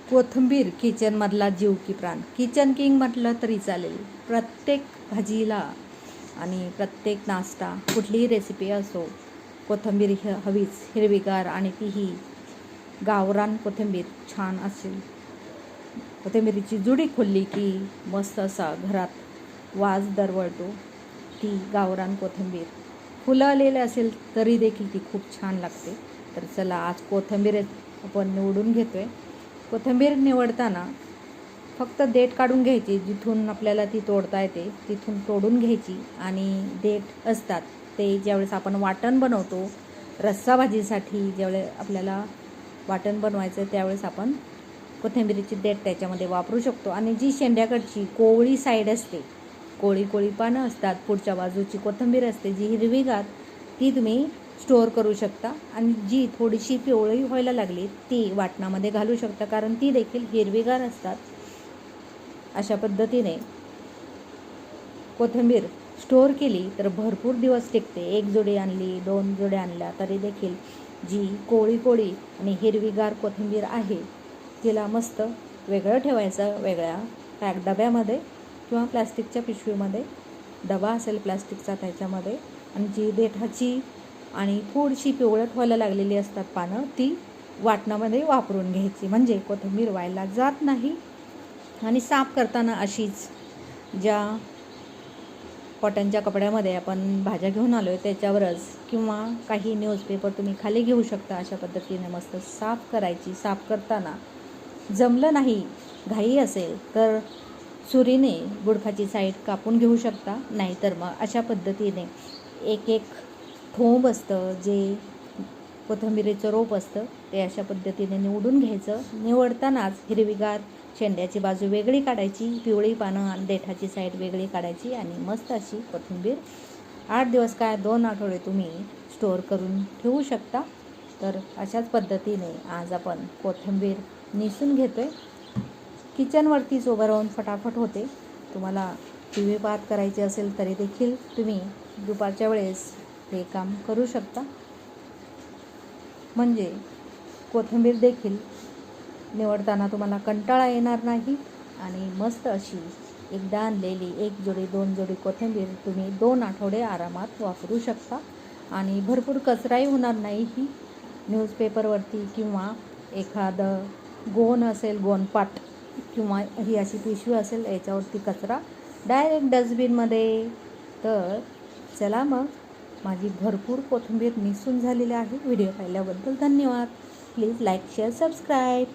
कोथिंबीर किचनमधला जीव की प्राण. किचन किंग म्हटलं तरी चालेल. प्रत्येक भाजीला आणि प्रत्येक नाश्ता कुठलीही रेसिपी असो, कोथिंबीर हवीच, हिरवीगार, आणि तीही गावरान कोथिंबीर छान असेल. कोथिंबीरीची जुडी खोलली की मस्त असा घरात वास दरवळतो. ती गावरान कोथिंबीर फुललेली असेल तरी देखील ती खूप छान लागते. तर चला, आज कोथिंबीर आपण निवडून घेतोय. कोथिंबीर निवडताना फक्त देठ काढून घ्यायची, जिथून आपल्याला ती तोडता येते तिथून तोडून घ्यायची. आणि देठ असतात ते ज्यावेळेस आपण वाटण बनवतो, रस्सा भाजीसाठी ज्यावेळेस आपल्याला वाटण बनवायचं त्यावेळेस आपण कोथिंबीरीची देठ त्याच्यामध्ये वापरू शकतो. आणि जी शेंड्याकडची कोवळी साईड असते, कोळी पानं असतात, पुढच्या बाजूची कोथिंबीर असते जी हिरवीगार, ती तुम्ही स्टोअर करू शकता. आणि जी थोडीशी पिवळी व्हायला लागली ती वाटणामध्ये घालू शकता, कारण ती देखील हिरवीगार असतात. अशा पद्धतीने कोथिंबीर स्टोअर केली तर भरपूर दिवस टिकते. एक जोडी आणली, 2 जोड्या आणल्या तरी देखील जी कोळी आणि हिरवीगार कोथिंबीर आहे तिला मस्त वेगळं ठेवायचं, वेगळ्या पॅक डब्यामध्ये किंवा प्लास्टिकच्या पिशवीमध्ये. डबा असेल प्लास्टिकचा त्याच्यामध्ये. आणि जी देठाची आणि थोडीशी पिवळट व्हायला लागलेली असतात पानं, ती वाटणामध्ये वापरून घ्यायची, म्हणजे कोथिंबीर व्हायला जात नाही. आणि साफ करताना अशीच ज्या कॉटनच्या कपड्यामध्ये आपण भाज्या घेऊन आलो आहे त्याच्यावरच, किंवा काही न्यूजपेपर तुम्ही खाली घेऊ शकता, अशा पद्धतीने मस्त साफ करायची. साफ करताना जमलं नाही, घाई असेल तर सुरीने बुडखाची साईड कापून घेऊ शकता. नाहीतर मग अशा पद्धतीने एक थोंब असतं जे कोथिंबीरीचं रोप असतं ते अशा पद्धतीने निवडून घ्यायचं. निवडतानाच हिरवीगार शेंड्याची बाजू वेगळी काढायची, पिवळी पानं आणि देठाची साईड वेगळी काढायची. आणि मस्त अशी कोथिंबीर 8 दिवस काय 2 आठवडे तुम्ही स्टोअर करून ठेवू शकता. तर अशाच पद्धतीने आज आपण कोथिंबीर निसून घेतो आहे. किचनवरतीच उभं राहून फटाफट होते. तुम्हाला TV पाहत करायचे असेल तरी देखील तुम्ही दुपारच्या वेळेस हे काम करू शकता. म्हणजे कोथिंबीर देखील निवडताना तुम्हाला कंटाळा येणार नाही. आणि मस्त अशी एकदा आणलेली 1 जोडी 2 जोडी कोथिंबीर तुम्ही 2 आठवडे आरामात वापरू शकता. आणि भरपूर कचराही होणार नाही. ही न्यूजपेपरवरती किंवा एखादं गोण असेल, गोणपाट किंवा ही अशी पिशवी असेल याच्यावरती कचरा डायरेक्ट डस्टबिनमध्ये. तर चला मग, माझी भरपूर कोथिंबीर निसून झालेली आहे. व्हिडिओ पाहिल्याबद्दल धन्यवाद. Please like, share, subscribe.